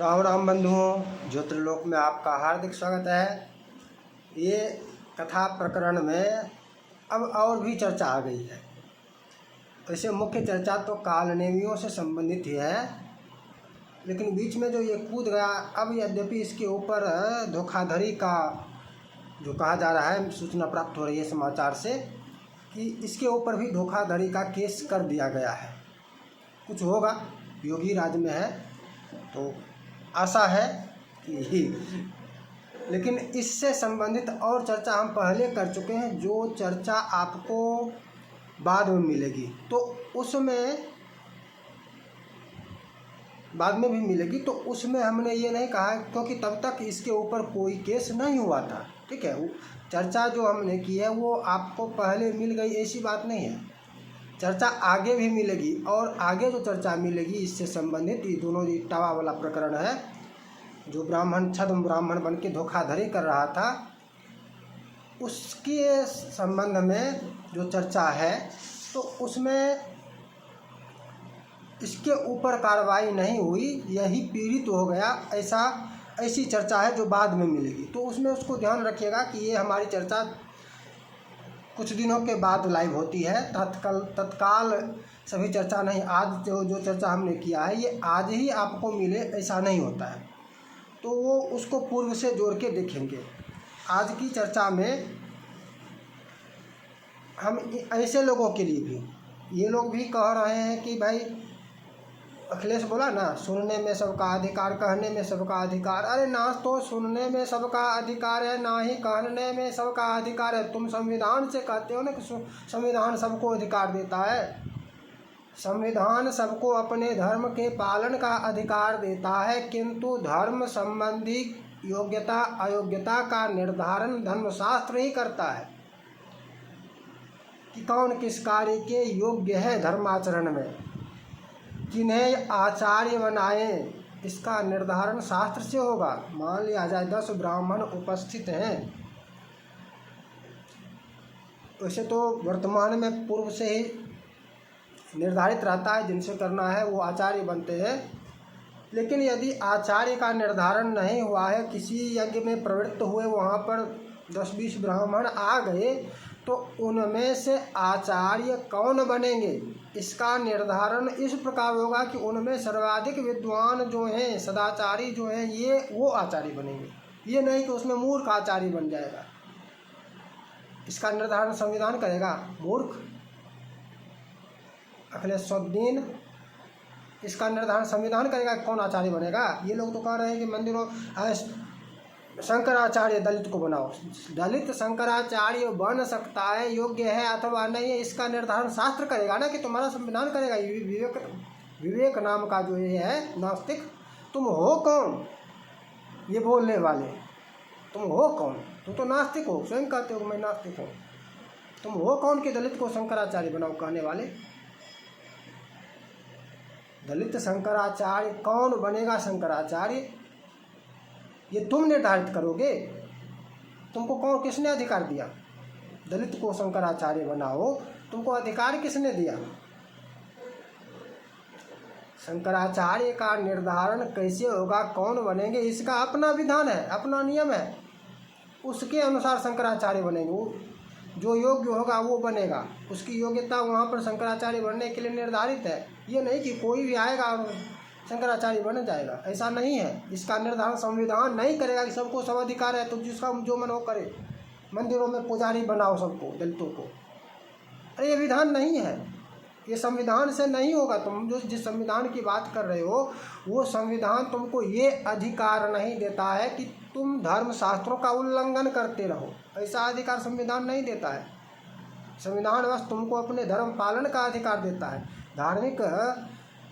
राम राम बंधुओं, ज्योतिर्लोक में आपका हार्दिक स्वागत है। ये कथा प्रकरण में अब और भी चर्चा आ गई है। वैसे मुख्य चर्चा तो कालनेमियों से संबंधित ही है, लेकिन बीच में जो ये कूद गया, अब यद्यपि इसके ऊपर धोखाधड़ी का जो कहा जा रहा है, सूचना प्राप्त हो रही है समाचार से कि इसके ऊपर भी धोखाधड़ी का केस कर दिया गया है। कुछ होगा, योगी राज में है तो आशा है कि लेकिन इससे संबंधित और चर्चा हम पहले कर चुके हैं। जो चर्चा आपको बाद में मिलेगी तो उसमें बाद में भी मिलेगी, तो उसमें हमने ये नहीं कहा क्योंकि तब तक इसके ऊपर कोई केस नहीं हुआ था। ठीक है, चर्चा जो हमने की है वो आपको पहले मिल गई, ऐसी बात नहीं है। चर्चा आगे भी मिलेगी और आगे जो चर्चा मिलेगी इससे संबंधित ये दोनों टावा वाला प्रकरण है। जो ब्राह्मण छद्म ब्राह्मण बन के धोखाधड़ी कर रहा था, उसके संबंध में जो चर्चा है तो उसमें इसके ऊपर कार्रवाई नहीं हुई, यही पीड़ित हो गया, ऐसी चर्चा है जो बाद में मिलेगी। तो उसमें उसको ध्यान रखिएगा कि ये हमारी चर्चा कुछ दिनों के बाद लाइव होती है, तत्काल सभी चर्चा नहीं। आज जो चर्चा हमने किया है ये आज ही आपको मिले ऐसा नहीं होता है, तो वो उसको पूर्व से जोड़ के देखेंगे। आज की चर्चा में हम ऐसे लोगों के लिए भी, ये लोग भी कह रहे हैं कि भाई अखिलेश बोला ना, सुनने में सबका अधिकार, कहने में सबका अधिकार। अरे ना तो सुनने में सबका अधिकार है, ना ही कहने में सबका अधिकार है। तुम संविधान से कहते हो ना कि संविधान सबको अधिकार देता है। संविधान सबको अपने धर्म के पालन का अधिकार देता है, किंतु धर्म संबंधी योग्यता अयोग्यता का निर्धारण धर्मशास्त्र ही करता है कि कौन किस कार्य के योग्य है धर्माचरण में, किन्हें आचार्य बनाएं, इसका निर्धारण शास्त्र से होगा। मान लिया जाए 10 ब्राह्मण उपस्थित हैं, वैसे तो वर्तमान में पूर्व से ही निर्धारित रहता है जिनसे करना है वो आचार्य बनते हैं। लेकिन यदि आचार्य का निर्धारण नहीं हुआ है, किसी यज्ञ में प्रवृत्त हुए, वहाँ पर 10-20 ब्राह्मण आ गए, तो उनमें से आचार्य कौन बनेंगे इसका निर्धारण इस प्रकार होगा कि उनमें सर्वाधिक विद्वान जो हैं, सदाचारी जो हैं, ये वो आचार्य बनेंगे। ये नहीं कि उसमें मूर्ख आचार्य बन जाएगा। इसका निर्धारण संविधान करेगा। मूर्ख अखिलेशुद्दीन, इसका निर्धारण संविधान करेगा कौन आचार्य बनेगा। ये लोग तो कह रहे हैं कि मंदिरों शंकराचार्य दलित को बनाओ। दलित शंकराचार्य बन सकता है, योग्य है अथवा नहीं है, इसका निर्धारण शास्त्र करेगा ना, कि तुम्हारा संविधान करेगा। विवेक नाम का जो ये है नास्तिक, तुम हो कौन ये बोलने वाले? तुम हो कौन? तुम तो नास्तिक हो, स्वयं कहते हो मैं नास्तिक हूँ। तुम हो कौन कि दलित को शंकराचार्य बनाओ कहने वाले? दलित शंकराचार्य कौन बनेगा शंकराचार्य, ये तुम निर्धारित करोगे। तुमको कौन, किसने अधिकार दिया? दलित को शंकराचार्य बनाओ, तुमको अधिकार किसने दिया? शंकराचार्य का निर्धारण कैसे होगा, कौन बनेंगे, इसका अपना विधान है, अपना नियम है। उसके अनुसार शंकराचार्य बनेंगे। जो योग्य होगा वो बनेगा, उसकी योग्यता वहाँ पर शंकराचार्य बनने के लिए निर्धारित है। ये नहीं कि कोई भी आएगा और शंकराचार्य बन जाएगा, ऐसा नहीं है। इसका निर्धारण संविधान नहीं करेगा कि सबको सब अधिकार है तो जिसका जो मन हो करे। मंदिरों में पुजारी बनाओ सबको, दलितों को। अरे ये विधान नहीं है, ये संविधान से नहीं होगा। तुम जो जिस संविधान की बात कर रहे हो वो संविधान तुमको ये अधिकार नहीं देता है कि तुम धर्म शास्त्रों का उल्लंघन करते रहो, ऐसा अधिकार संविधान नहीं देता है। संविधान बस तुमको अपने धर्म पालन का अधिकार देता है, धार्मिक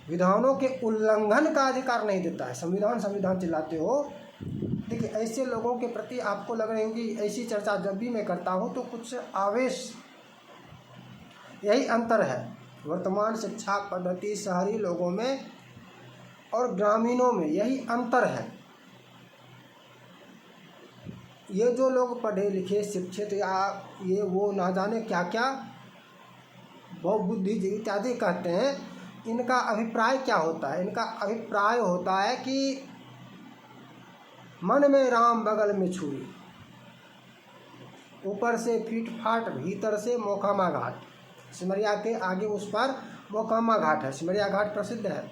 विधानों के उल्लंघन का अधिकार नहीं देता है। संविधान चिल्लाते हो। देखिए, ऐसे लोगों के प्रति आपको लग रही होगी, ऐसी चर्चा जब भी मैं करता हूँ तो कुछ आवेश, यही अंतर है वर्तमान शिक्षा पद्धति शहरी लोगों में और ग्रामीणों में, यही अंतर है। ये जो लोग पढ़े लिखे शिक्षित या ये वो ना जाने क्या क्या बहुत बुद्धिजीवी इत्यादि कहते हैं, इनका अभिप्राय क्या होता है? इनका अभिप्राय होता है कि मन में राम बगल में छुरी, ऊपर से फीट फाट भीतर से मोकामा घाट। सिमरिया के आगे उस पर मोकामा घाट है, सिमरिया घाट प्रसिद्ध है।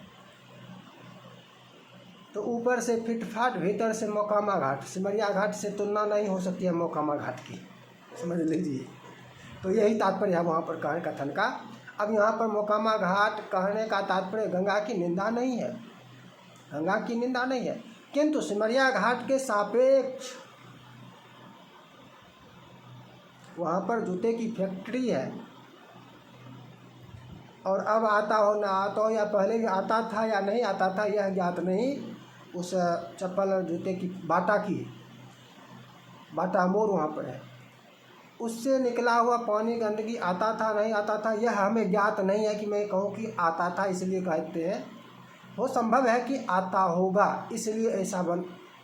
तो ऊपर से फिट फाट भीतर से मोकामा घाट, सिमरिया घाट से तुलना नहीं हो सकती है मोकामा घाट की, समझ लीजिए। तो यही तात्पर्य है वहाँ पर कहने कथन का। अब यहाँ पर मोकामा घाट कहने का तात्पर्य गंगा की निंदा नहीं है, गंगा की निंदा नहीं है, किंतु सिमरिया घाट के सापेक्ष वहाँ पर जूते की फैक्ट्री है। और अब आता हो ना आता हो, या पहले भी आता था या नहीं आता था यह ज्ञात नहीं। उस चप्पल जूते की बाटा मोड़ वहाँ पर है, उससे निकला हुआ पानी गंदगी आता था नहीं आता था यह हमें ज्ञात नहीं है कि मैं कहूँ कि आता था इसलिए कहते हैं। वो संभव है कि आता होगा, इसलिए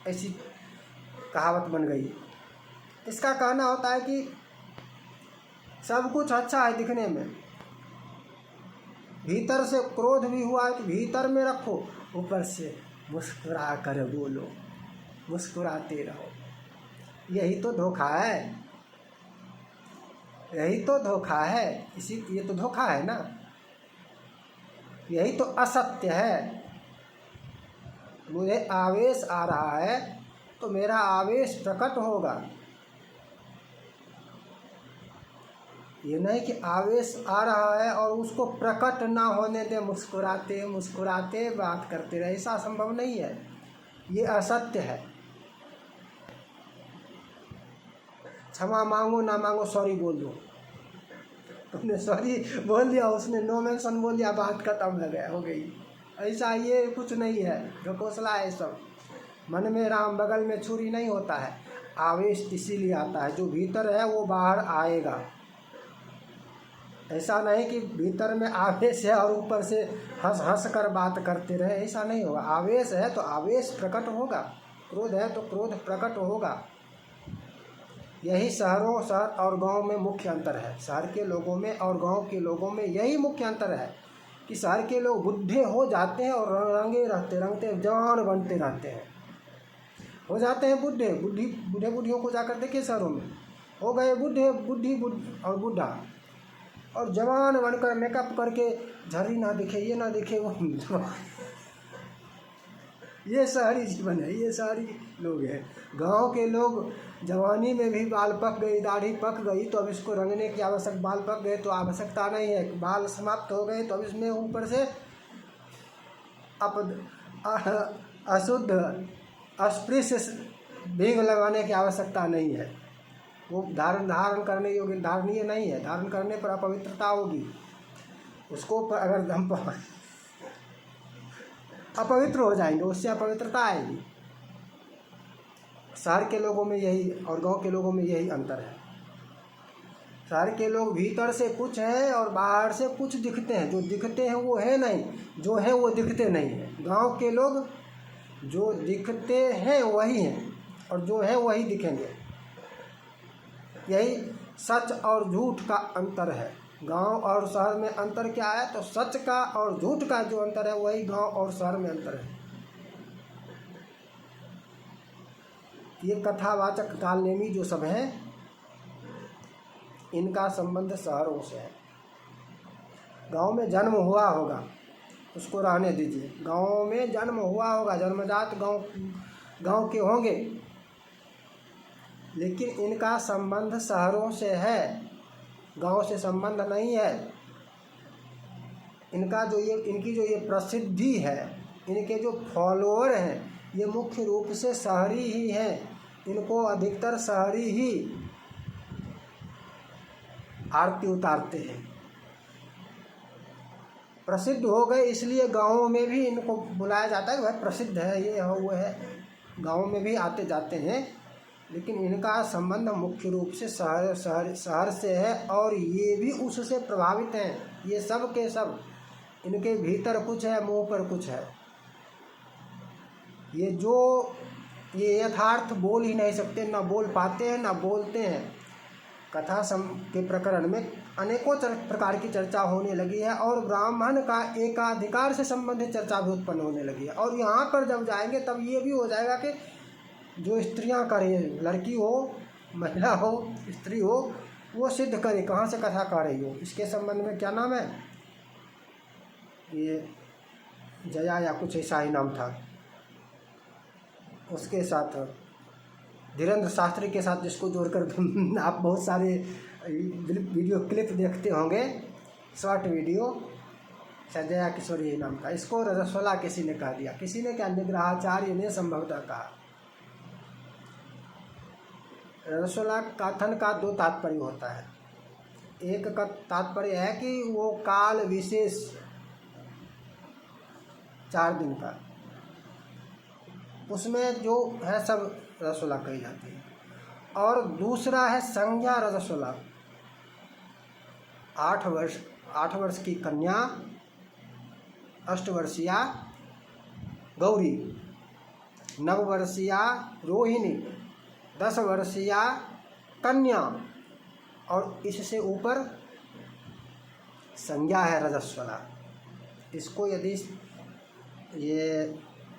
ऐसी कहावत बन गई। इसका कहना होता है कि सब कुछ अच्छा है दिखने में, भीतर से क्रोध भी हुआ कि भीतर में रखो, ऊपर से मुस्कुरा कर बोलो, मुस्कुराते रहो। यही तो धोखा है, यही तो धोखा है। ये तो धोखा है ना, यही तो असत्य है। मुझे आवेश आ रहा है तो मेरा आवेश प्रकट होगा, ये नहीं कि आवेश आ रहा है और उसको प्रकट ना होने दे, मुस्कुराते मुस्कुराते बात करते रहे, ऐसा संभव नहीं है, ये असत्य है। क्षमा मांगो ना मांगो सॉरी बोल दो, तुमने सॉरी बोल दिया, उसने नो मेंशन बोल दिया, बात खत्म हो गई। ऐसा ये कुछ नहीं है, ढकोसला है सब। मन में राम बगल में छुरी नहीं होता है। आवेश इसीलिए आता है, जो भीतर है वो बाहर आएगा। ऐसा नहीं कि भीतर में आवेश है और ऊपर से हंस हंस कर बात करते रहे, ऐसा नहीं होगा। आवेश है तो आवेश प्रकट होगा, क्रोध है तो क्रोध प्रकट होगा। यही शहर और गांव में मुख्य अंतर है। शहर के लोगों में और गांव के लोगों में यही मुख्य अंतर है कि शहर के लोग बुढ़े हो जाते हैं और रंगते जवान बनते रहते हैं, हो जाते हैं बूढ़ियों को जाकर देखिए शहरों में, हो गए बुढ़ी और बूढ़ा, और जवान बनकर मेकअप करके झर्री ना दिखे ये ना दिखे वो ये शहरी जीवन है, ये शहरी लोग हैं। गांव के लोग जवानी में भी बाल पक गई, दाढ़ी पक गई तो अब इसको रंगने की आवश्यक, बाल पक गए तो आवश्यकता नहीं है, बाल समाप्त हो गए तो अब इसमें ऊपर से अशुद्ध अस्पृश्य भीग लगाने की आवश्यकता नहीं है। वो धारण करने योग्य धारणीय नहीं है, धारण करने पर अपवित्रता होगी, उसको अगर हम अपवित्र हो जाएंगे, उससे अपवित्रता आएगी। शहर के लोगों में यही और गांव के लोगों में यही अंतर है। शहर के लोग भीतर से कुछ है और बाहर से कुछ दिखते हैं, जो दिखते हैं वो है नहीं, जो है वो दिखते नहीं है। गांव के लोग जो दिखते हैं वही हैं और जो है वही दिखेंगे। यही सच और झूठ का अंतर है। गांव और शहर में अंतर क्या है, तो सच का और झूठ का जो अंतर है वही गांव और शहर में अंतर है। ये कथावाचक कालनेमी जो सब हैं, इनका संबंध शहरों से है। गांव में जन्म हुआ होगा, उसको रहने दीजिए, गांव में जन्म हुआ होगा, जन्मजात गांव के होंगे, लेकिन इनका संबंध शहरों से है, गांव से संबंध नहीं है। इनकी जो ये प्रसिद्धि है, इनके जो फॉलोअर हैं, ये मुख्य रूप से शहरी ही हैं। इनको अधिकतर शहरी ही आरती उतारते हैं। प्रसिद्ध हो गए इसलिए गाँवों में भी इनको बुलाया जाता है, वह प्रसिद्ध है, ये है वो है, गाँव में भी आते जाते हैं, लेकिन इनका संबंध मुख्य रूप से शहर से है और ये भी उससे प्रभावित हैं। ये सब के सब, इनके भीतर कुछ है, मुंह पर कुछ है। ये यथार्थ बोल ही नहीं सकते, ना बोल पाते हैं ना बोलते हैं। कथा के प्रकरण में अनेकों प्रकार की चर्चा होने लगी है और ब्राह्मण का एकाधिकार से संबंधित चर्चा भी उत्पन्न होने लगी है। और यहाँ पर जब जाएंगे तब ये भी हो जाएगा कि जो स्त्रियां करें, लड़की हो, महिला हो, स्त्री हो, वो सिद्ध करे कहाँ से कथा कह रही हो। इसके संबंध में क्या नाम है, ये जया या कुछ ऐसा ही नाम था, उसके साथ धीरेन्द्र शास्त्री के साथ जिसको जोड़कर आप बहुत सारे वीडियो क्लिप देखते होंगे, शॉर्ट वीडियो, शायद जया किशोरी ही नाम था। इसको रजस्वला किसी ने कह दिया, किसी ने क्या, निग्रहाचार्य ने संभवतः कहा। रजस्वला कथन का दो तात्पर्य होता है। एक का तात्पर्य है कि वो काल विशेष 4 दिन का, उसमें जो है सब रजस्वला कही जाती है। और दूसरा है संज्ञा रजस्वला, 8 वर्ष की कन्या, 8 वर्षीया गौरी, 9 वर्षीया रोहिणी, 10 वर्षीया कन्या, और इससे ऊपर संज्ञा है रजस्वला। इसको यदि ये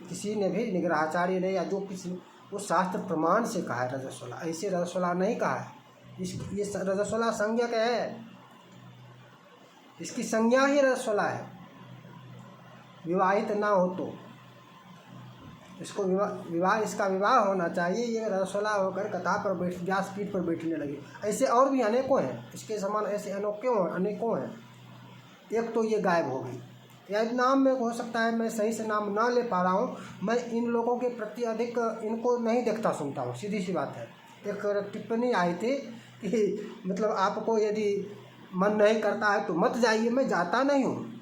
किसी ने भी, निग्रहाचार्य ने या जो किसी, वो शास्त्र प्रमाण से कहा है रजस्वला, ऐसे रजस्वला नहीं कहा है। ये रजस्वला संज्ञक है, इसकी संज्ञा ही रजस्वला है। विवाहित ना हो तो इसको इसका विवाह होना चाहिए, ये रजस्वला होकर कथा पर व्यासपीठ पर बैठने लगी। ऐसे और भी अनेकों हैं, इसके समान ऐसे अनेकों हैं। एक तो ये गायब हो गई, या नाम में हो सकता है मैं सही से नाम ना ले पा रहा हूँ, मैं इन लोगों के प्रति अधिक इनको नहीं देखता सुनता हूँ, सीधी सी बात है। एक टिप्पणी आई थी कि मतलब आपको यदि मन नहीं करता है तो मत जाइए, मैं जाता नहीं हूँ,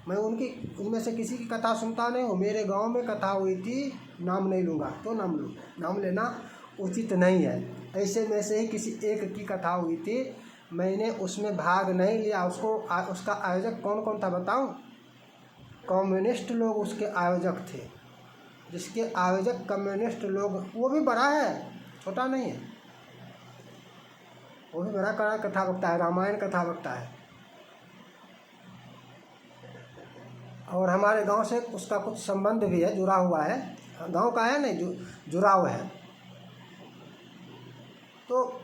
मैं उनमें से किसी की कथा सुनता नहीं हूँ। मेरे गांव में कथा हुई थी, नाम नहीं लूँगा, तो नाम लेना उचित नहीं है। ऐसे में से ही किसी एक की कथा हुई थी, मैंने उसमें भाग नहीं लिया। उसका आयोजक कौन कौन था बताऊँ? कम्युनिस्ट लोग उसके आयोजक थे, जिसके आयोजक कम्युनिस्ट लोग, वो भी बड़ा है, छोटा नहीं है, वो भी बड़ा कथा वक्ता है, रामायण कथा वक्ता है। और हमारे गांव से उसका कुछ संबंध भी है, जुड़ा हुआ है, गांव का है नहीं, जुड़ाव है। तो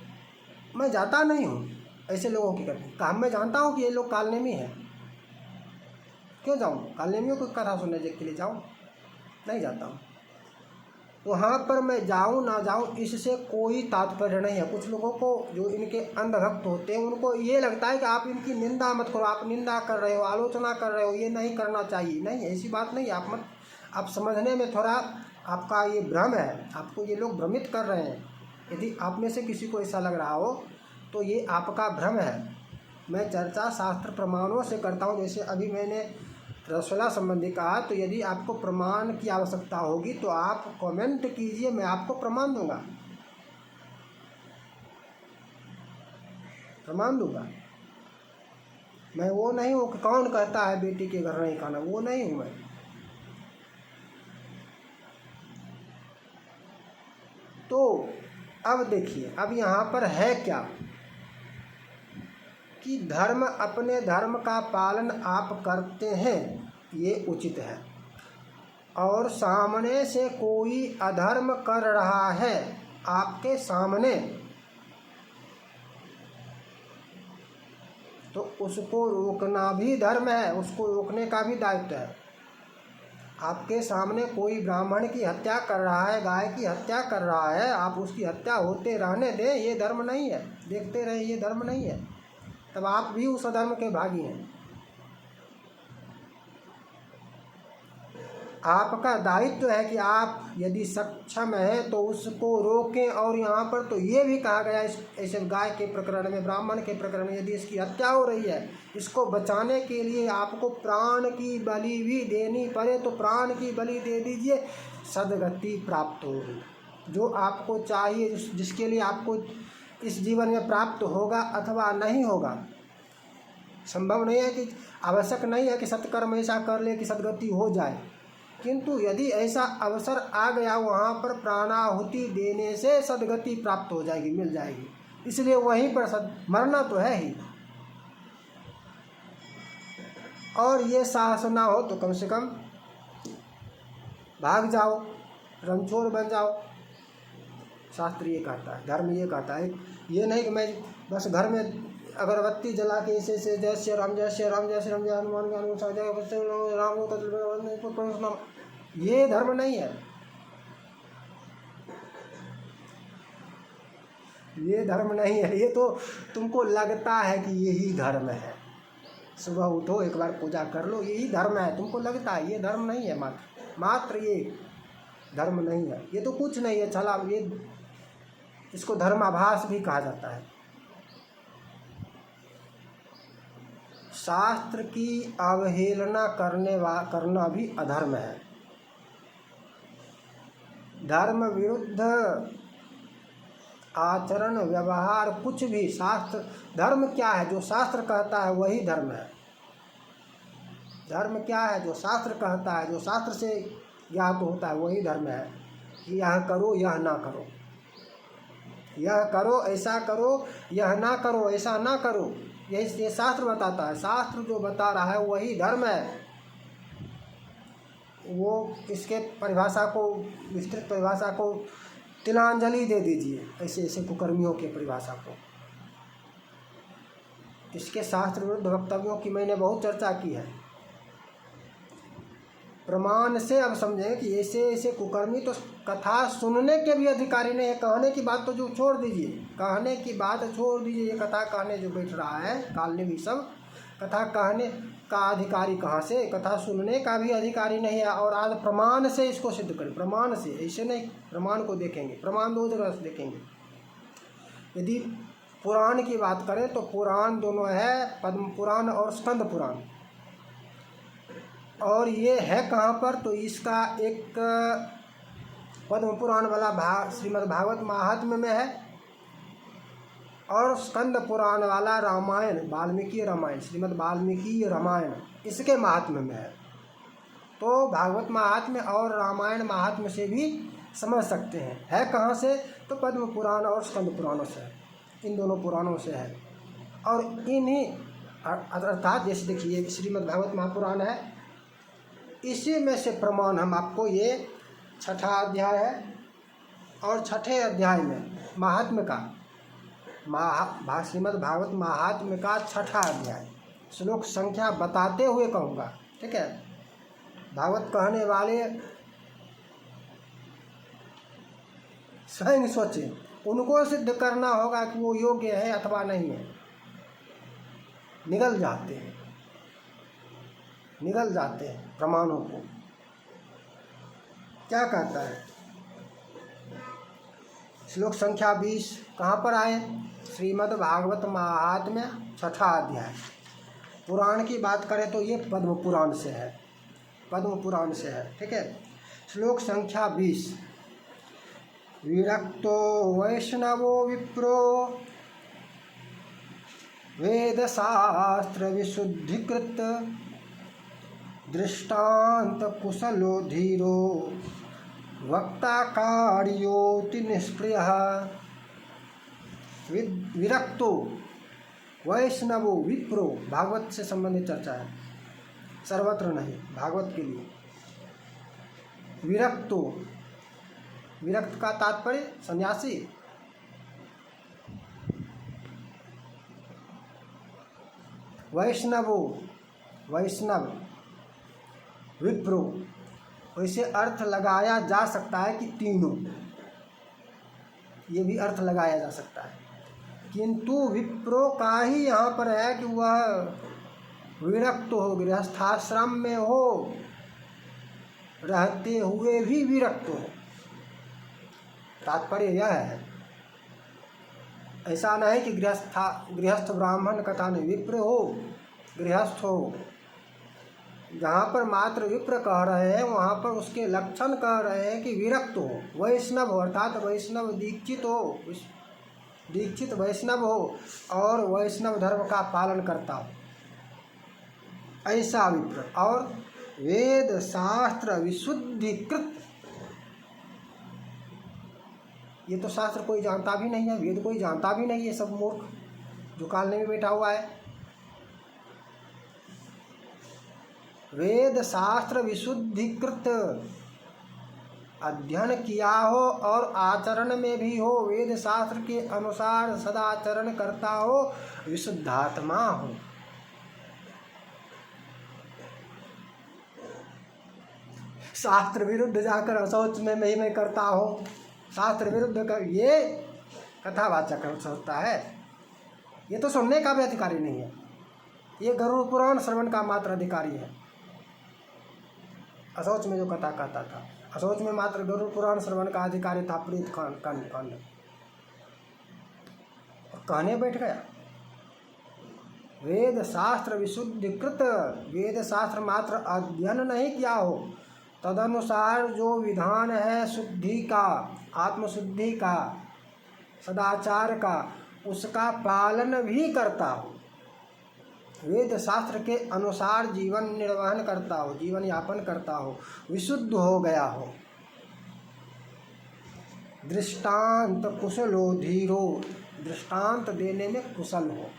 मैं जाता नहीं हूँ ऐसे लोगों की कथा। मैं जानता हूँ कि ये लोग कालनेमी हैं, क्यों जाऊँ कालनेमियों को कथा सुनने के लिए जाऊँ? नहीं जाता हूँ। वहाँ पर मैं जाऊँ ना जाऊँ इससे कोई तात्पर्य नहीं है। कुछ लोगों को जो इनके अंधभक्त होते हैं उनको ये लगता है कि आप इनकी निंदा मत करो, आप निंदा कर रहे हो, आलोचना कर रहे हो, ये नहीं करना चाहिए। नहीं, ऐसी बात नहीं है। आप समझने में थोड़ा आपका ये भ्रम है, आपको ये लोग भ्रमित कर रहे हैं। यदि आप में से किसी को ऐसा लग रहा हो तो ये आपका भ्रम है। मैं चर्चा शास्त्र प्रमाणों से करता हूँ। जैसे अभी मैंने रजस्वला संबंधी कहा, तो यदि आपको प्रमाण की आवश्यकता होगी तो आप कमेंट कीजिए, मैं आपको प्रमाण दूंगा, मैं वो नहीं हूँ कि कौन कहता है बेटी के घर नहीं खाना, वो नहीं हूँ मैं। तो अब देखिए, अब यहाँ पर है क्या कि धर्म, अपने धर्म का पालन आप करते हैं, ये उचित है। और सामने से कोई अधर्म कर रहा है आपके सामने, तो उसको रोकना भी धर्म है, उसको रोकने का भी दायित्व है। आपके सामने कोई ब्राह्मण की हत्या कर रहा है, गाय की हत्या कर रहा है, आप उसकी हत्या होते रहने दें, ये धर्म नहीं है। देखते रहे, ये धर्म नहीं है, तब आप भी उस अधर्म के भागी हैं। आपका दायित्व है कि आप यदि सक्षम हैं तो उसको रोकें। और यहाँ पर तो ये भी कहा गया ऐसे गाय के प्रकरण में, ब्राह्मण के प्रकरण में, यदि इसकी हत्या हो रही है, इसको बचाने के लिए आपको प्राण की बलि भी देनी पड़े तो प्राण की बलि दे दीजिए, सद्गति प्राप्त होगी। जो आपको चाहिए, जिसके लिए आपको इस जीवन में प्राप्त होगा अथवा नहीं होगा, संभव नहीं है कि, आवश्यक नहीं है कि सत्कर्म ऐसा कर ले कि सद्गति हो जाए, किंतु यदि ऐसा अवसर आ गया, वहाँ पर प्राणाहुति देने से सद्गति प्राप्त हो जाएगी, मिल जाएगी। इसलिए वहीं पर मरना तो है ही। और ये साहस ना हो तो कम से कम भाग जाओ, रमचोर बन जाओ, शास्त्र ये कहता है, धर्म ये कहता है। ये नहीं कि मैं बस घर में अगरबत्ती जला के इसे से जय श्री राम जय श्री राम जय श्री राम जय हनुमान जय राम, ये धर्म नहीं है। ये धर्म नहीं है। ये तो तुमको लगता है कि यही धर्म है। सुबह उठो, एक बार पूजा कर लो, यही धर्म है, तुमको लगता है। ये धर्म नहीं है, मात्र ये धर्म नहीं है। ये तो कुछ नहीं है, छला। ये इसको धर्माभास भी कहा जाता है। शास्त्र की अवहेलना करना भी अधर्म है। धर्म विरुद्ध आचरण व्यवहार कुछ भी शास्त्र, धर्म क्या है? जो शास्त्र कहता है वही धर्म है। धर्म क्या है? जो शास्त्र कहता है, जो शास्त्र से ज्ञात होता है वही धर्म है। कि यह करो, यह ना करो, यह करो, ऐसा करो, यह ना करो, ऐसा ना करो, यही ये शास्त्र बताता है। शास्त्र जो बता रहा है वही धर्म है। वो इसके परिभाषा को, विस्तृत परिभाषा को तिलांजलि दे दीजिए ऐसे ऐसे कुकर्मियों के परिभाषा को। इसके शास्त्र विरुद्ध वक्तव्यों की मैंने बहुत चर्चा की है। प्रमाण से अब समझें कि ऐसे ऐसे कुकर्मी तो कथा सुनने के भी अधिकारी नहीं है। कहने की बात तो जो छोड़ दीजिए, कहने की बात छोड़ दीजिए। ये कथा कहने जो बैठ रहा है कालने भी सब, कथा कहने का अधिकारी कहाँ से? कथा सुनने का भी अधिकारी नहीं है। और आज प्रमाण से इसको सिद्ध करें, प्रमाण से, ऐसे नहीं। प्रमाण को देखेंगे, प्रमाण दो जगह से देखेंगे। यदि पुराण की बात करें तो पुराण दोनों है, पद्म पुराण और स्कंद पुराण। और ये है कहाँ पर? तो इसका एक पद्म पुराण वाला भाग श्रीमद् भागवत महात्म्य में है, और स्कंद पुराण वाला रामायण, वाल्मीकि रामायण, श्रीमद् वाल्मीकि रामायण, इसके महात्म्य में है। तो भागवत महात्म्य और रामायण महात्म्य से भी समझ सकते हैं। है कहाँ से? तो पद्म पुराण और स्कंद पुराणों से, इन दोनों पुराणों से है। और इन्हीं अर्थात जैसे देखिए श्रीमद् भागवत महापुराण है, इसी में से प्रमाण हम आपको, ये 6ठा अध्याय है, और 6ठे अध्याय में महात्म्य का श्रीमद् भागवत महात्म्य का 6ठा अध्याय, श्लोक संख्या बताते हुए कहूँगा, ठीक है। भागवत कहने वाले स्वयं सोचें, उनको सिद्ध करना होगा कि वो योग्य है अथवा नहीं है। निगल जाते हैं प्रमाणों को। क्या कहता है? श्लोक संख्या 20 कहाँ पर आए? श्रीमद् भागवत महात्म्य 6ठा अध्याय। पुराण की बात करें तो ये पद्म पुराण से है, पद्म पुराण से है, ठीक है। श्लोक संख्या 20। विरक्तो वैष्णवो विप्रो वेद शास्त्र विशुद्धिकृत दृष्टांत कुशलो धीरो वक्ता कार्योति निष्प्रियः। विरक्तो वैष्णवो विप्रो, भागवत से संबंधित चर्चा है, सर्वत्र नहीं, भागवत के लिए। विरक्तो, विरक्त का तात्पर्य सन्यासी। वैष्णवो, वैष्णव, विप्रो, वैसे अर्थ लगाया जा सकता है कि तीनों, ये भी अर्थ लगाया जा सकता है। किंतु विप्रो का ही यहाँ पर है कि वह विरक्त हो, गृहस्थाश्रम में हो, रहते हुए भी विरक्त हो। तात्पर्य यह है, ऐसा नहीं कि गृहस्थ ब्राह्मण कथा नहीं, विप्र हो, गृहस्थ हो। जहाँ पर मात्र विप्र कह रहे हैं वहाँ पर उसके लक्षण कह रहे हैं कि विरक्त हो। वैष्णव हो अर्थात वैष्णव दीक्षित हो, दीक्षित वैष्णव हो और वैष्णव धर्म का पालन करता हो, ऐसा विप्र। और वेद शास्त्र विशुद्धिकृत, ये तो शास्त्र कोई जानता भी नहीं है, वेद कोई जानता भी नहीं है, सब मूर्ख जो कालने में बैठा हुआ है। वेद शास्त्र विशुद्धिकृत अध्ययन किया हो और आचरण में भी हो, वेद शास्त्र के अनुसार सदाचरण करता हो, विशुद्धात्मा हो। शास्त्र विरुद्ध जाकर शौच में मैं करता हूँ, शास्त्र विरुद्ध कर, ये कथावाचक सोचता है। ये तो सुनने का भी अधिकारी नहीं है, ये गरुड़ पुराण श्रवण का मात्र अधिकारी है। अशौच में जो कथा कहता था, अशौच में मात्र गरुड़ पुराण श्रवण का अधिकारी था प्रीत कांड। कहने बैठ गया। वेद शास्त्र विशुद्धिकृत, वेद शास्त्र मात्र अध्ययन नहीं किया हो, तदनुसार जो विधान है शुद्धि का, आत्मशुद्धि का, सदाचार का, उसका पालन भी करता हो, वेद शास्त्र के अनुसार जीवन निर्वहन करता हो, जीवन यापन करता हो, विशुद्ध हो गया हो। दृष्टांत कुशलो धीरो, दृष्टांत देने में कुशल हो,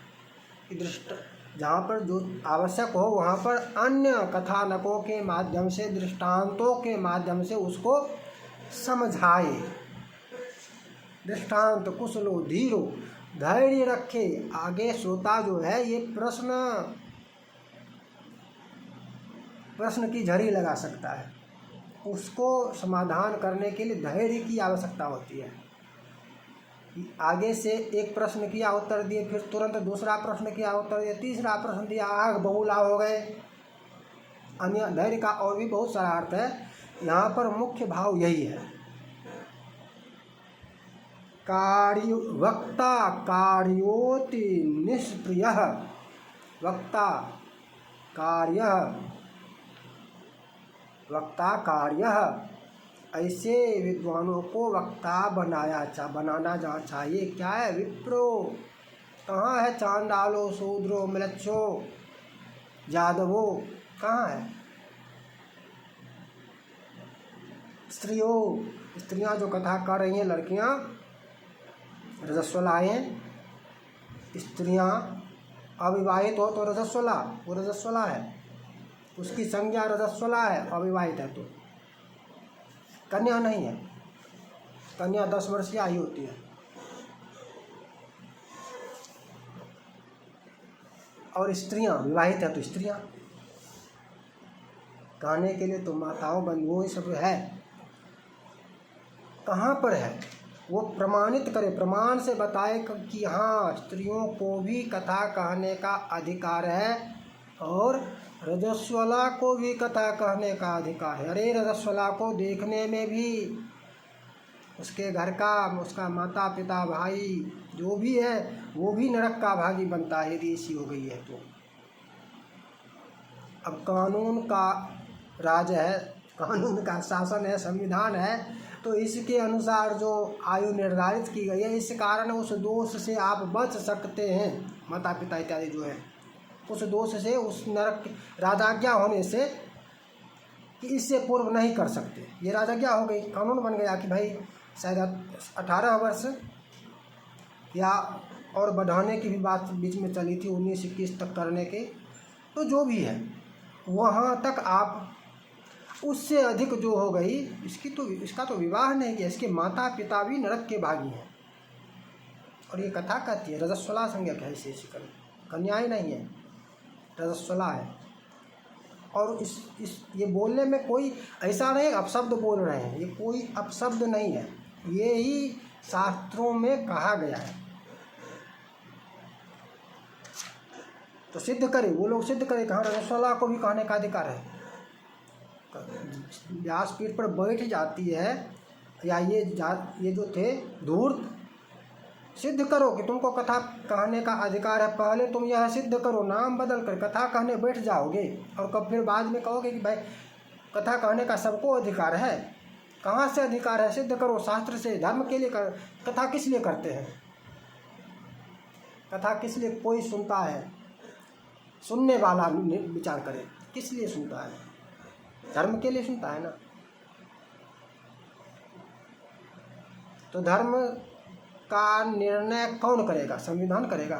जहाँ पर जो आवश्यक हो वहाँ पर अन्य कथानकों के माध्यम से, दृष्टांतों के माध्यम से उसको समझाए। दृष्टांत कुशलो धीरो, धैर्य रखे। आगे श्रोता जो है ये प्रश्न की झड़ी लगा सकता है, उसको समाधान करने के लिए धैर्य की आवश्यकता होती है। आगे से एक प्रश्न किया, उत्तर दिए, फिर तुरंत दूसरा प्रश्न किया, उत्तर दिया, तीसरा प्रश्न दिया, आग बबूला हो गए। अन्य धैर्य का और भी बहुत सारा अर्थ है, यहाँ पर मुख्य भाव यही है। वक्ता कार्योति निष्प्रिय, वक्ता कार्य, ऐसे विद्वानों को वक्ता बनाना चाहिए। क्या है? विप्रो, कहाँ है? चांडालो, शूद्रो, म्लेच्छो, यादवो, कहाँ है? स्त्रियाँ जो कथा कर रही हैं, लड़कियाँ, रजस्वलाएँ, स्त्रियाँ अविवाहित हो तो रजस्वला, वो रजस्वला है, उसकी संज्ञा रजस्वला है, अविवाहित है तो। कन्या नहीं है, कन्या 10 वर्ष की आयु होती है। और स्त्रियां विवाहित है तो स्त्रियां, कहने के लिए तो माताओं, बंधुओं सब है। कहाँ पर है? वो प्रमाणित करे, प्रमाण से बताए कि हाँ, स्त्रियों को भी कथा कहने का अधिकार है और रजस्वला को भी कथा कहने का अधिकार है। अरे रजस्वला को देखने में भी उसके घर का, उसका माता पिता भाई जो भी है वो भी नरक का भागी बनता है यदि ऐसी हो गई है तो। अब कानून का राज है, कानून का शासन है, संविधान है, तो इसके अनुसार जो आयु निर्धारित की गई है, इस कारण उस दोष से आप बच सकते हैं। माता पिता इत्यादि जो है उस दोष से, उस नरक राजाज्ञा होने से कि इससे पूर्व नहीं कर सकते, ये राजाज्ञा हो गई, कानून बन गया कि भाई शायद 18 वर्ष या और बढ़ाने की भी बात बीच में चली थी, 19-21 तक करने के, तो जो भी है वहाँ तक आप, उससे अधिक जो हो गई इसका तो विवाह नहीं किया, इसके माता पिता भी नरक के भागी हैं। और ये कथा कहती है रजस्वला संज्ञक है, इसे कन्याएं नहीं है, रजस्वला है। और ये बोलने में कोई ऐसा नहीं अपशब्द बोल रहे हैं, ये कोई अपशब्द नहीं है, ये ही शास्त्रों में कहा गया है। तो सिद्ध करे, वो लोग सिद्ध करे, कहाँ रजस्वला को भी कहने का अधिकार है। व्यासपीठ पर बैठ जाती है, या ये जो थे धूर्त, सिद्ध करो कि तुमको कथा कहने का अधिकार है। पहले तुम यह सिद्ध करो, नाम बदल कर कथा कहने बैठ जाओगे और कब फिर बाद में कहोगे कि भाई कथा कहने का सबको अधिकार है। कहाँ से अधिकार है? सिद्ध करो शास्त्र से, धर्म के लिए कथा किस लिए करते हैं? कथा किस लिए कोई सुनता है? सुनने वाला विचार करे, किस लिए सुनता है? धर्म के लिए सुनता है ना। तो धर्म का निर्णय कौन करेगा? संविधान करेगा।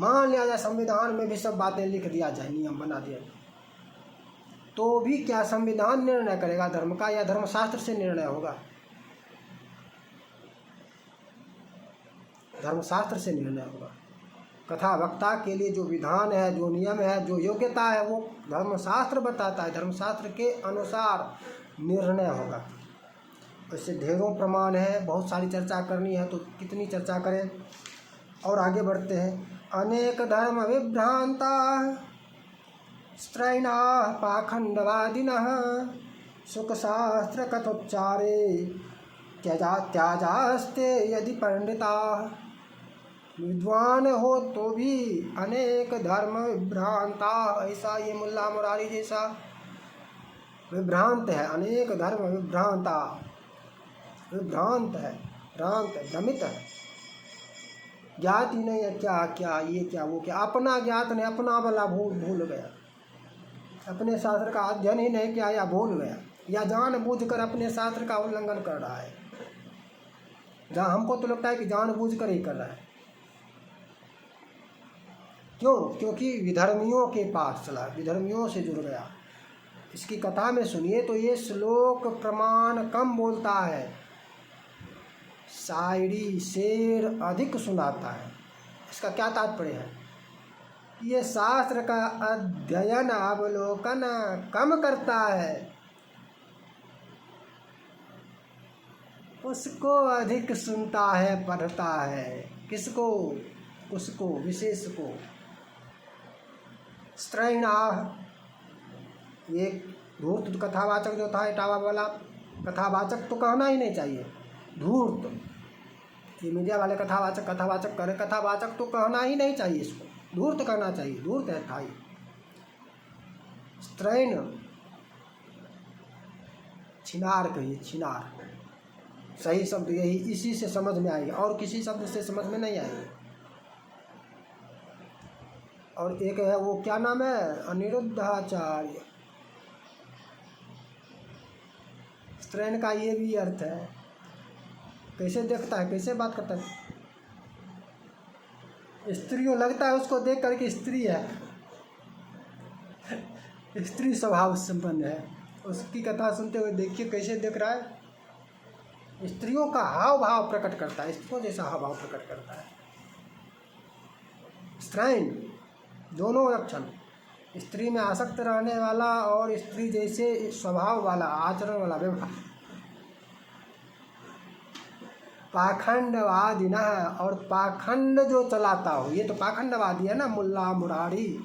मान लिया जाए संविधान में भी सब बातें लिख दिया जाए, नियम बना दिया जाए, तो भी क्या संविधान निर्णय करेगा धर्म का, या धर्मशास्त्र से निर्णय होगा? धर्मशास्त्र से निर्णय होगा। कथा वक्ता के लिए जो विधान है, जो नियम है, जो योग्यता है, वो धर्मशास्त्र बताता है। धर्मशास्त्र के अनुसार निर्णय होगा। इससे ढेरों प्रमाण है, बहुत सारी चर्चा करनी है तो कितनी चर्चा करें। और आगे बढ़ते हैं। अनेक धर्म विभ्रांता स्त्रैणा पाखंडवादिनः सुखशास्त्र कथोच्चारे त्याजास्ते यदि पंडिता। विद्वान हो तो भी अनेक धर्म विभ्रांता, ऐसा ये मुल्ला मुरारी जैसा विभ्रांत है। अनेक धर्म विभ्रांता, विभ्रांत है, भ्रमित है, ज्ञात ही नहीं है क्या क्या, ये क्या वो क्या, अपना ज्ञात नहीं, अपना वाला भूल गया, अपने शास्त्र का अध्ययन ही नहीं किया या भूल गया, या जानबूझकर अपने शास्त्र का उल्लंघन कर रहा है। जहाँ हमको तो लगता है कि जानबूझकर ही कर रहा है। क्यों? क्योंकि विधर्मियों के पास चला, विधर्मियों से जुड़ गया। इसकी कथा में सुनिए तो ये श्लोक प्रमाण कम बोलता है, शायरी शेर अधिक सुनाता है। इसका क्या तात्पर्य है? ये शास्त्र का अध्ययन अवलोकन कम करता है, उसको अधिक सुनता है, पढ़ता है। किसको? उसको, विशेष को। स्त्रैणा, ये धूर्त कथावाचक जो था, इटावा वाला कथावाचक तो कहना ही नहीं चाहिए, धूर्त। ये मीडिया वाले कथावाचक करे, कथावाचक तो कहना ही नहीं चाहिए, इसको धूर्त कहना चाहिए, धूर्त है था ये। स्त्रैण, छिनार कहिए, छिनार सही शब्द यही, इसी से समझ में आएगा, और किसी शब्द से समझ में नहीं आएगी। और एक है वो, क्या नाम है, अनिरुद्धाचार्य। स्त्रैण का ये भी अर्थ है, कैसे देखता है, कैसे बात करता है, स्त्रियों लगता है उसको देख करके स्त्री है, स्त्री स्वभाव संपन्न है। उसकी कथा सुनते हुए देखिए कैसे देख रहा है, स्त्रियों का हाव भाव प्रकट करता है, स्त्रियों जैसा हाव भाव प्रकट करता है। स्त्रैण, दोनों लक्षण, स्त्री में आसक्त रहने वाला और स्त्री जैसे स्वभाव वाला, आचरण वाला, व्यवहार। पाखंडवादी ना, और पाखंड जो चलाता हो, ये तो पाखंडवादी है ना, मुल्ला मुरारी।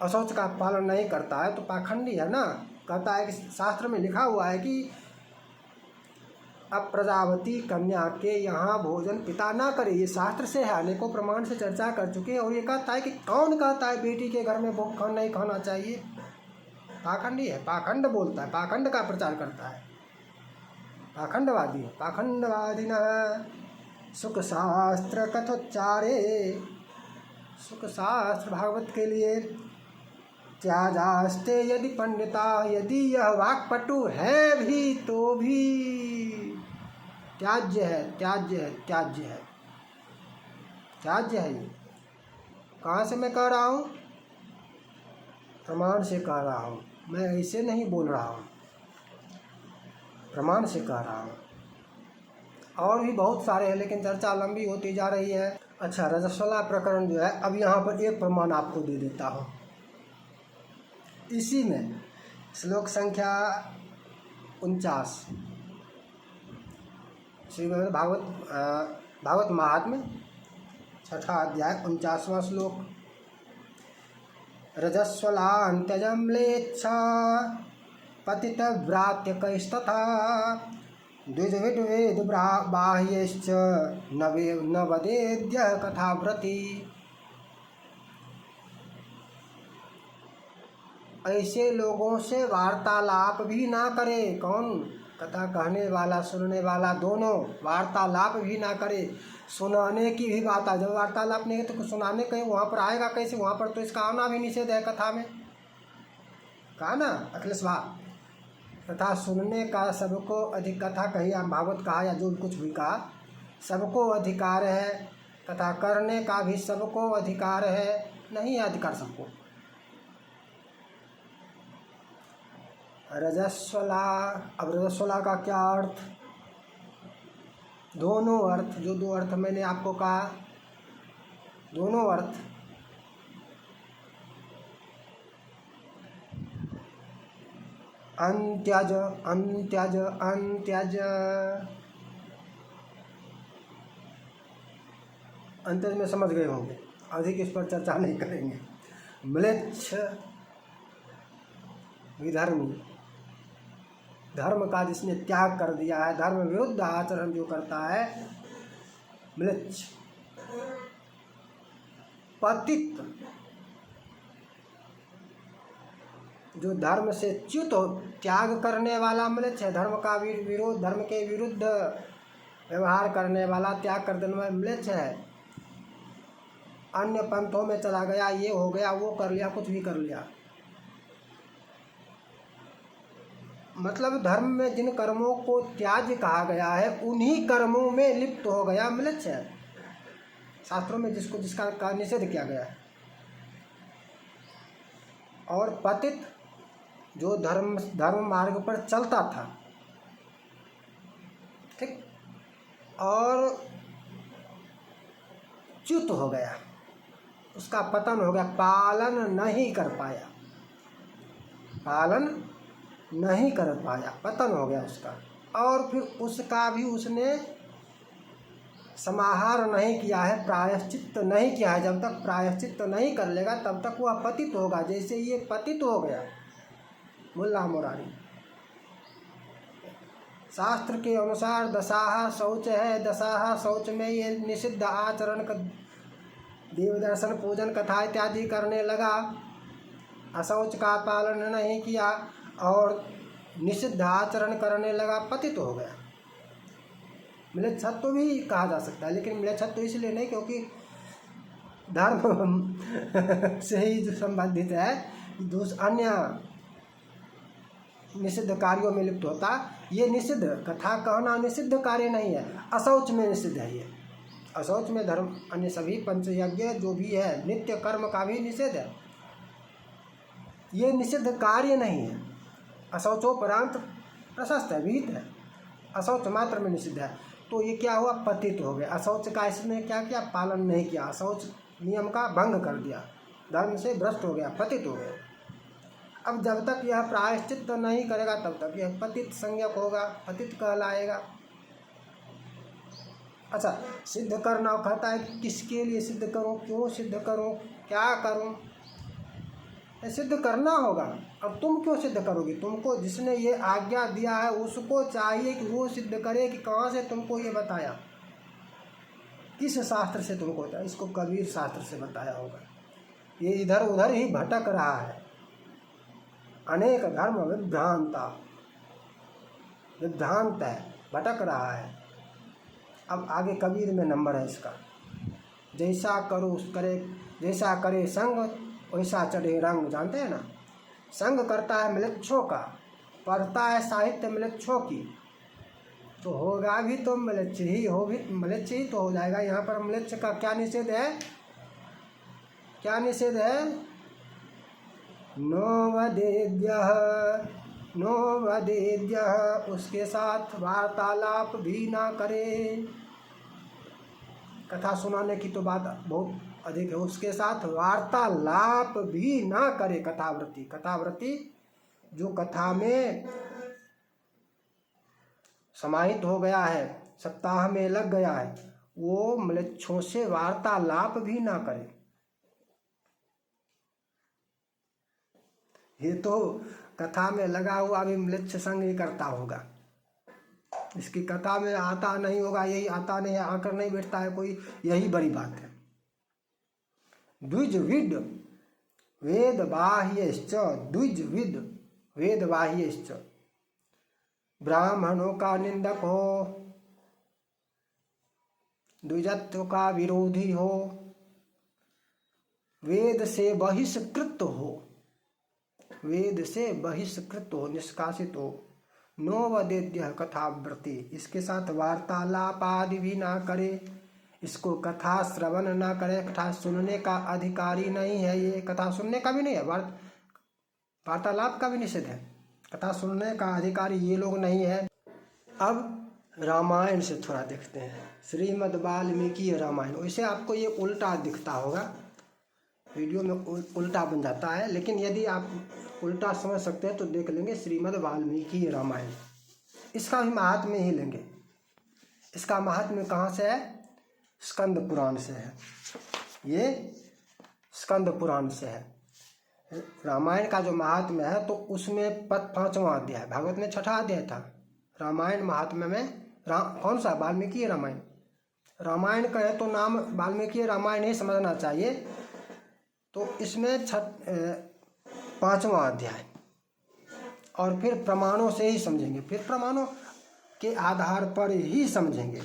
अशौच का पालन नहीं करता है तो पाखंडी है ना। कहता है कि शास्त्र में लिखा हुआ है कि अब प्रजावती कन्या के यहाँ भोजन पिता ना करे, ये शास्त्र से है, अनेकों प्रमाण से चर्चा कर चुके हैं। और ये कहता है कि कौन कहता है बेटी के घर में भोग नहीं खाना चाहिए? पाखंडी है, पाखंड बोलता है, पाखंड का प्रचार करता है, पाखंडवादी है। पाखंडवादी न सुख शास्त्र कथोच्चारे, सुख शास्त्र भागवत के लिए त्याजास्ते यदि पंडिता, यदि यह वाक्पटु है भी तो भी त्याज्य है, त्याज्य है, त्याज्य है, त्याज्य है। ये कहाँ से मैं कह रहा हूँ? प्रमाण से कह रहा हूँ, मैं ऐसे नहीं बोल रहा हूँ, प्रमाण से कह रहा हूँ। और भी बहुत सारे हैं लेकिन चर्चा लंबी होती जा रही है। अच्छा, रजस्वला प्रकरण जो है, अब यहाँ पर एक प्रमाण आपको दे देता हूँ। इसी में श्लोक संख्या 49 श्रीमद् भागवत महात्म्य 6ठा अध्याय 49वां श्लोक। रजस्वलान्त्यजम्लेच्छा पतितव्रात्यकैस्तथा द्विजविद्वेद बाह्यश्च न वदेद्य कथाव्रति। ऐसे लोगों से वार्तालाप भी ना करे। कौन? कथा कहने वाला, सुनने वाला, दोनों वार्तालाप भी ना करे। सुनाने की भी बात आ, जब वार्तालाप नहीं है तो सुनाने कहीं वहाँ पर आएगा कैसे? वहाँ पर तो इसका आना भी निषेध है कथा में, कहा ना अखिलेश भाई। कथा सुनने का सबको अधिक, कथा कही या भागवत कहा या जो कुछ भी कहा, सबको अधिकार है। कथा करने का भी सबको अधिकार है, नहीं है अधिकार सबको। रजस्वला। अब रजस्वला का क्या अर्थ? दोनों अर्थ, जो दो अर्थ मैंने आपको कहा, दोनों अर्थ। अंत्यज, अंत्यज, अंत्यज। अंत्यज में समझ गए होंगे, अधिक इस पर चर्चा नहीं करेंगे। म्लेच्छ, विधर्मी, धर्म का जिसने त्याग कर दिया है, धर्म विरुद्ध आचरण जो करता है, म्लेच्छ। पतित, जो धर्म से च्युत हो, त्याग करने वाला म्लेच्छ है। धर्म का विरोध, धर्म के विरुद्ध व्यवहार करने वाला, त्याग कर देने वाला म्लेच्छ है। अन्य पंथों में चला गया, ये हो गया, वो कर लिया, कुछ भी कर लिया। मतलब धर्म में जिन कर्मों को त्याज्य कहा गया है, उन्हीं कर्मों में लिप्त हो गया म्लेच्छ है। शास्त्रों में जिसका निषेध किया गया है। और पतित, जो धर्म मार्ग पर चलता था, ठीक, और च्युत हो गया, उसका पतन हो गया, पालन नहीं कर पाया, पालन नहीं कर पाया, पतन हो गया उसका। और फिर उसका भी उसने समाहार नहीं किया है, प्रायश्चित नहीं किया है। जब तक प्रायश्चित नहीं कर लेगा तब तक वह पतित होगा। जैसे ये पतित हो गया मुल्ला मुरारी। शास्त्र के अनुसार दशाहा शौच है, दशाहा शौच में ये निषिद्ध आचरण का देव दर्शन, पूजन, कथा इत्यादि करने लगा, अशौच का पालन नहीं किया और निषिद्ध आचरण करने लगा, पतित हो गया। म्लेच्छत्व भी कहा जा सकता है, लेकिन म्लेच्छत्व इसलिए नहीं क्योंकि धर्म से ही जो संबंधित है, अन्य निषिद्ध कार्यों में लिप्त होता। ये निषिद्ध कथा कहना निषिद्ध कार्य नहीं है, अशौच में निषिद्ध है। ये अशौच में धर्म, अन्य सभी पंचयज्ञ जो भी है, नित्य कर्म का भी निषेध है। ये निषिद्ध कार्य नहीं है। अशौचोपरांत प्रशस्त है, विहित है, अशौच मात्र में निषिद्ध है। तो ये क्या हुआ? पतित हो गया। अशौच का इसने क्या किया? पालन नहीं किया, अशौच नियम का भंग कर दिया, धर्म से भ्रष्ट हो गया, पतित हो गया। अब जब तक यह प्रायश्चित नहीं करेगा तब तक यह पतित संज्ञक होगा, पतित कहलाएगा। अच्छा, सिद्ध करना कहता है कि किसके लिए सिद्ध करूं, क्यों सिद्ध करूं, क्या करूं? सिद्ध करना होगा। अब तुम क्यों सिद्ध करोगे? तुमको जिसने ये आज्ञा दिया है उसको चाहिए कि वो सिद्ध करे कि कहाँ से तुमको ये बताया, किस शास्त्र से तुमको बताया। इसको कबीर शास्त्र से बताया होगा। ये इधर उधर ही भटक रहा है, अनेक धर्म विभ्रांत है, भटक रहा है। अब आगे कबीर में नंबर है इसका। जैसा करो करे, जैसा करे संग वैसा चढ़े रंग। जानते हैं ना, संग करता है म्लेच्छों का, पढ़ता है साहित्य म्लेच्छों की, तो होगा भी तो म्लेच्छ ही, हो भी म्लेच्छ ही तो हो जाएगा। यहाँ पर म्लेच्छ का क्या निषेध है? क्या निषेध है? नो वदेद्यः, उसके साथ वार्तालाप भी ना करे। कथा सुनाने की तो बात बहुत अधिक है, उसके साथ वार्तालाप भी ना करे। कथावृत्ति जो कथा में समाहित हो गया है, सप्ताह में लग गया है, वो म्लेच्छों से वार्तालाप भी ना करे। ये तो कथा में लगा हुआ भी म्लेच्छ संग ही करता होगा। इसकी कथा में आता नहीं होगा, यही आता नहीं है, आकर नहीं बैठता है कोई, यही बड़ी बात है। द्विजविद वेद बाह्यश्च, द्विजविद वेद बाह्यश्च, ब्राह्मणों का निंदक हो, द्विजत्व का विरोधी हो, वेद से बहिष्कृत हो, वेद से बहिष्कृत हो, निष्कासित हो। नो वदेद्यः कथाव्रति, इसके साथ वार्तालाप आदि भी ना करे, इसको कथा श्रवण ना करे, कथा सुनने का अधिकारी नहीं है। ये कथा सुनने का भी नहीं है, वार्तालाप का भी निषेध है, कथा सुनने का अधिकारी ये लोग नहीं है। अब रामायण से थोड़ा देखते हैं, श्रीमद् वाल्मीकि रामायण। वैसे आपको ये उल्टा दिखता होगा, वीडियो में उल्टा बन जाता है, लेकिन यदि आप उल्टा समझ सकते हैं तो देख लेंगे श्रीमद् वाल्मीकि रामायण। इसका भी महात्म्य ही लेंगे। इसका महात्म्य कहाँ से है? स्कंद पुराण से है। ये स्कंद पुराण से है। रामायण का जो महात्म्य है तो उसमें 5वां अध्याय, भागवत में 6ठा अध्याय था। रामायण महात्म्य में कौन सा? वाल्मीकि रामायण। रामायण कहे तो नाम वाल्मीकि रामायण ही समझना चाहिए। तो इसमें 5वां अध्याय, और फिर प्रमाणों से ही समझेंगे, फिर प्रमाणों के आधार पर ही समझेंगे।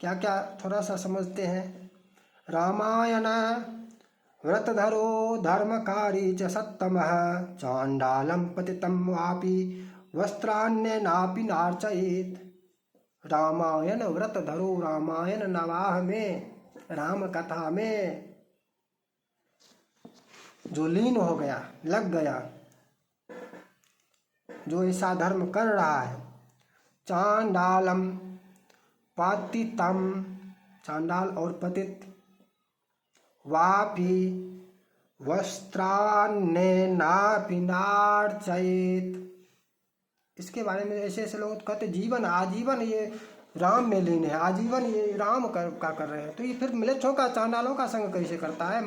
क्या क्या थोड़ा सा समझते हैं। रामायण व्रतधरो धर्मकारी च सत्तमः चांडालम पतितम वापि वस्त्रान्येनापि नार्चयेत्। रामायण व्रतधरो, रामायण नवाह में, राम कथा में जो लीन हो गया, लग गया, जो ऐसा धर्म कर रहा है, चांडालम पतितम, चांडाल और पतित, वापि वस्त्रान्येनापि नार्चयेत्। इसके बारे में ऐसे ऐसे लोग कहते जीवन आजीवन ये राम में लीन है, आजीवन ये राम का कर रहे हैं। तो ये फिर मिलेच्छों का, चांडालों का संग कैसे करता है,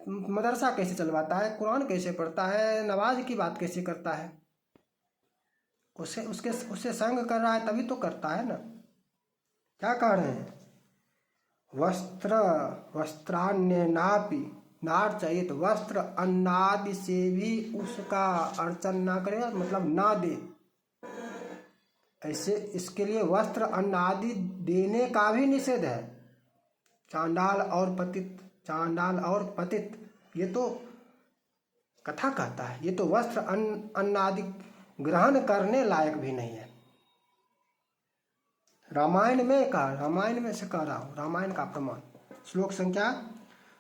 मदरसा कैसे चलवाता है, कुरान कैसे पढ़ता है, नमाज की बात कैसे करता है? उससे संग कर रहा है तभी तो करता है ना। क्या कह रहे हैं? वस्त्रान्येनापि नार्चयेत्, वस्त्र अन्नादि से भी उसका अर्चन ना करे, मतलब ना दे। ऐसे इसके लिए वस्त्र अन्न आदि देने का भी निषेध है। चांडाल और पतित, चांडाल और पतित ये तो कथा कहता है, ये तो वस्त्र अन्न आदि ग्रहण करने लायक भी नहीं है। रामायण में कहा, रामायण में से कह रहा हूँ, रामायण का प्रमाण। श्लोक संख्या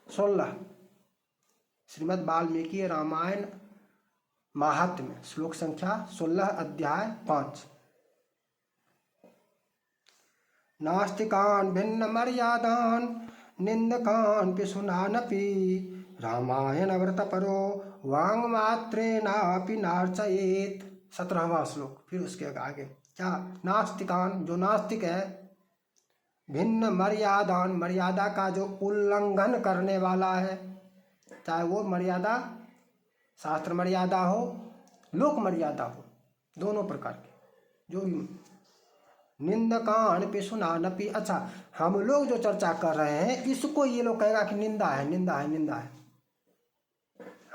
16, श्रीमद् वाल्मीकि रामायण महात्म्य, श्लोक संख्या 16, अध्याय 5। नास्तिकान् भिन्न मर्यादान् निंदकान् पिशुनानपि रामायण व्रतपरो वाङ्मात्रेणापि नार्चयेत्। 17वां श्लोक, फिर उसके आगे क्या? नास्तिकान, जो नास्तिक है, भिन्न मर्यादान, मर्यादा का जो उल्लंघन करने वाला है, चाहे वो मर्यादा शास्त्र मर्यादा हो, लोक मर्यादा हो, दोनों प्रकार के, जो भी। निंदकान पिशुनानपि, अच्छा हम लोग जो चर्चा कर रहे हैं इसको ये लोग कहेगा कि निंदा है, निंदा है, निंदा है।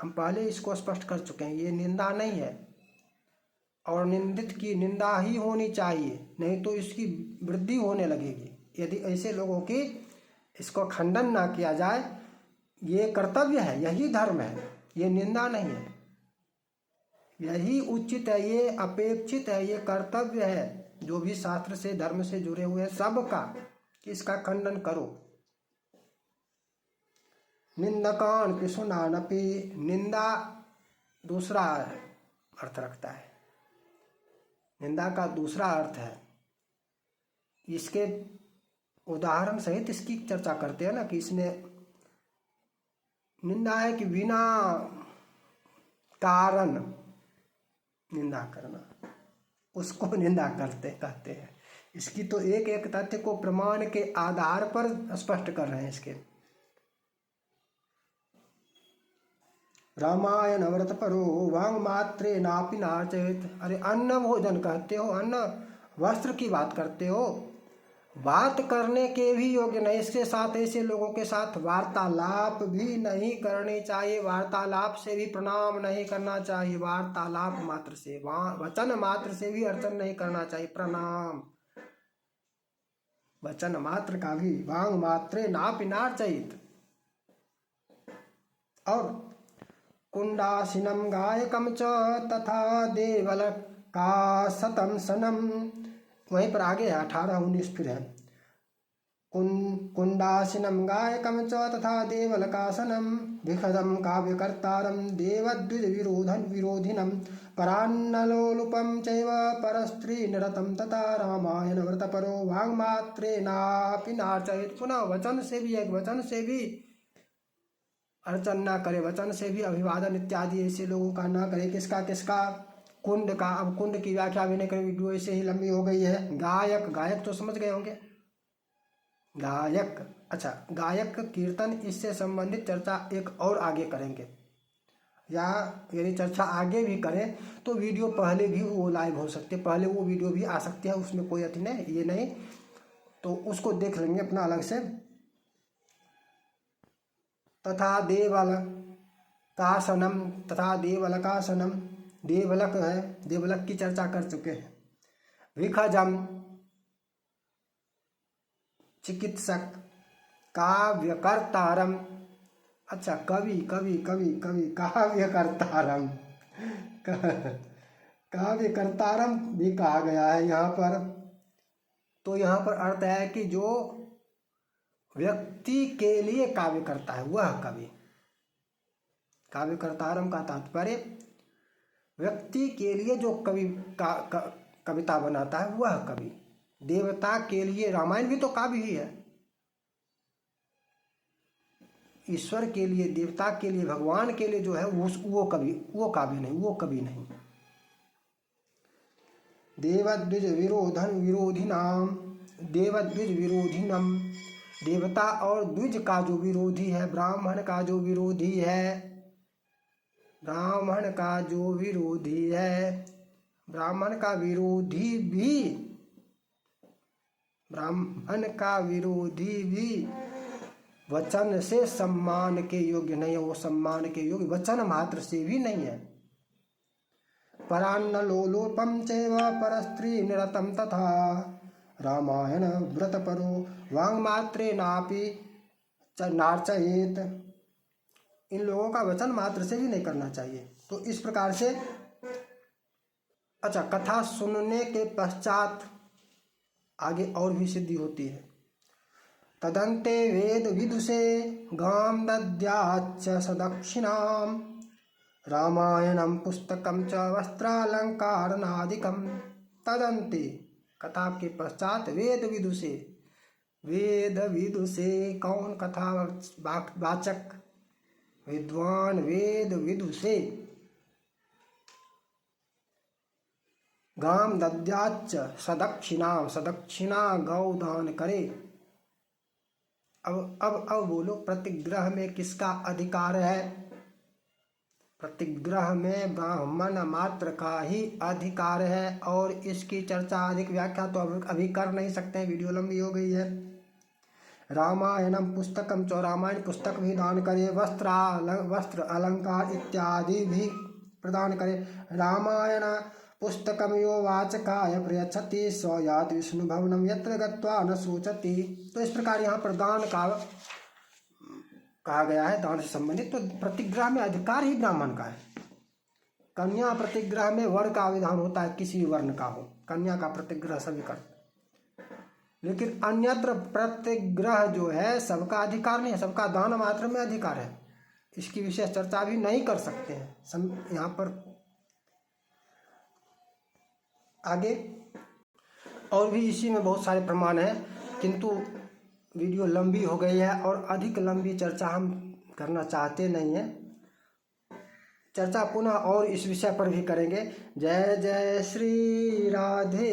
हम पहले इसको स्पष्ट कर चुके हैं, ये निंदा नहीं है, और निंदित की निंदा ही होनी चाहिए, नहीं तो इसकी वृद्धि होने लगेगी। यदि ऐसे लोगों की इसको खंडन ना किया जाए, ये कर्तव्य है, यही धर्म है, ये निंदा नहीं है, यही उचित है, ये अपेक्षित है, ये कर्तव्य है जो भी शास्त्र से धर्म से जुड़े हुए सबका, कि इसका खंडन करो। निंदकान पिशुनानपि, निंदा दूसरा अर्थ रखता है, निंदा का दूसरा अर्थ है। इसके उदाहरण सहित इसकी चर्चा करते हैं ना, कि इसने निंदा है कि बिना कारण निंदा करना, उसको निंदा कहते हैं। इसकी तो एक एक तथ्य को प्रमाण के आधार पर स्पष्ट कर रहे हैं इसके। रामायण व्रत परो वांग मात्रे नापि नार्चयेत्। अरे अन्न भोजन कहते हो, अन्न वस्त्र की बात करते हो, बात करने के भी योग्य नहीं। इसके साथ ऐसे लोगों के साथ वार्तालाप भी नहीं करनी चाहिए, वार्तालाप से भी प्रणाम नहीं करना चाहिए, वार्तालाप मात्र से, वचन मात्र से भी अर्चन नहीं करना चाहिए, प्रणाम वचन मात्र का भी। वांग मात्रे नापि नार्चयेत्। और कुंडासिनम गायकम च तथा देवल का सतम सनम, वहीं पर आगे है 18, 19 फिर है। कुण्डासिनं गायकं च तथा देवलकासनं विखदं काव्यकर्तारं देवद्विजविरोधिनं परान्नलोलुपं चैव परस्त्रीनिरतं तथा रामायणव्रतपरो वाङ्मात्रेणापि नार्चयेत्। पुनः वचन से भी, एक वचन से भी अर्चन न करे, वचन से भी अभिवादन इत्यादि ऐसे लोगों का न करे। किसका किसका? कुंड का। अब कुंड की व्याख्या भी नहीं करें, वीडियो ऐसे ही लंबी हो गई है। गायक, गायक तो समझ गए होंगे, गायक। अच्छा, गायक कीर्तन, इससे संबंधित चर्चा एक और आगे करेंगे, या यदि चर्चा आगे भी करें तो वीडियो पहले भी वो लाइव हो सकते, पहले वो वीडियो भी आ सकती है, उसमें कोई अति नहीं, ये नहीं, तो उसको देख लेंगे अपना अलग से। तथा देवलकासनम, तथा देवलकासनम, देवलक है, देवलक की चर्चा कर चुके हैं। विखजम चिकित्सक, काव्यकर्तारम, अच्छा कवि कवि कवि कवि काव्यकर्तारम, काव्यकर्तारम भी कहा गया है यहाँ पर। तो यहाँ पर अर्थ है कि जो व्यक्ति के लिए काव्य करता है वह कवि। काव्यकर्तारम का तात्पर्य व्यक्ति के लिए जो कविता बनाता है वह कवि। देवता के लिए रामायण भी तो काव्य ही है, ईश्वर के लिए, देवता के लिए, भगवान के लिए जो है वो कवि, वो काव्य नहीं, वो कवि नहीं। देवद्विज विरोधिनाम, देवद्विज विरोधिनम, देवता और द्विज का जो विरोधी है, ब्राह्मण का जो विरोधी है, ब्राह्मण का जो विरोधी है, ब्राह्मण का विरोधी भी, ब्राह्मण का विरोधी भी वचन से सम्मान के योग्य नहीं है, वो सम्मान के योग्य वचन मात्र से भी नहीं है। परान्नलोलुपं चैव परस्त्री निरतं तथा रामायण व्रतपरो वाङ्मात्रेणापि नार्चयेत्। इन लोगों का वचन मात्र से भी नहीं करना चाहिए। तो इस प्रकार से, अच्छा, कथा सुनने के पश्चात आगे और भी सिद्धि होती है। तदन्ते वेद विदुषे गां दद्याच्च सदक्षिणां रामायणं पुस्तकं च वस्त्रालंकारनादिकं। तदन्ते, कथा के पश्चात, वेद विदुषे, वेद विदुषे कौन? कथा वाचक, विद्वान, वेद विदुषे। गाम दद्याच्च सदक्षिणा, सदक्षिणा गौ दान करे। अब बोलो, प्रतिग्रह में किसका अधिकार है? प्रतिग्रह में ब्राह्मण मात्र का ही अधिकार है, और इसकी चर्चा, अधिक व्याख्या तो अभी कर नहीं सकते हैं, वीडियो लंबी हो गई है। रामायणम पुस्तकम च, रामायण पुस्तक भी दान करे, वस्त्र अलंकार इत्यादि भी प्रदान करे। रामायण पुस्तकम यो वाचकाय प्रयच्छति स याति विष्णु भवनम यत्र गत्वा न शोचति। तो इस प्रकार यहाँ पर दान का कहा गया है, दान से संबंधित। तो प्रतिग्रह में अधिकार ही ब्राह्मण का है। कन्या प्रतिग्रह में वर्ण का विधान होता है, किसी वर्ण का हो, कन्या का प्रतिग्रह सभी करते, लेकिन अन्यत्र प्रतिग्रह जो है सबका अधिकार नहीं है, सबका दान मात्र में अधिकार है। इसकी विशेष चर्चा भी नहीं कर सकते हैं यहाँ पर। आगे और भी इसी में बहुत सारे प्रमाण हैं, किंतु वीडियो लंबी हो गई है और अधिक लंबी चर्चा हम करना चाहते नहीं हैं। चर्चा पुनः और इस विषय पर भी करेंगे। जय जय श्री राधे।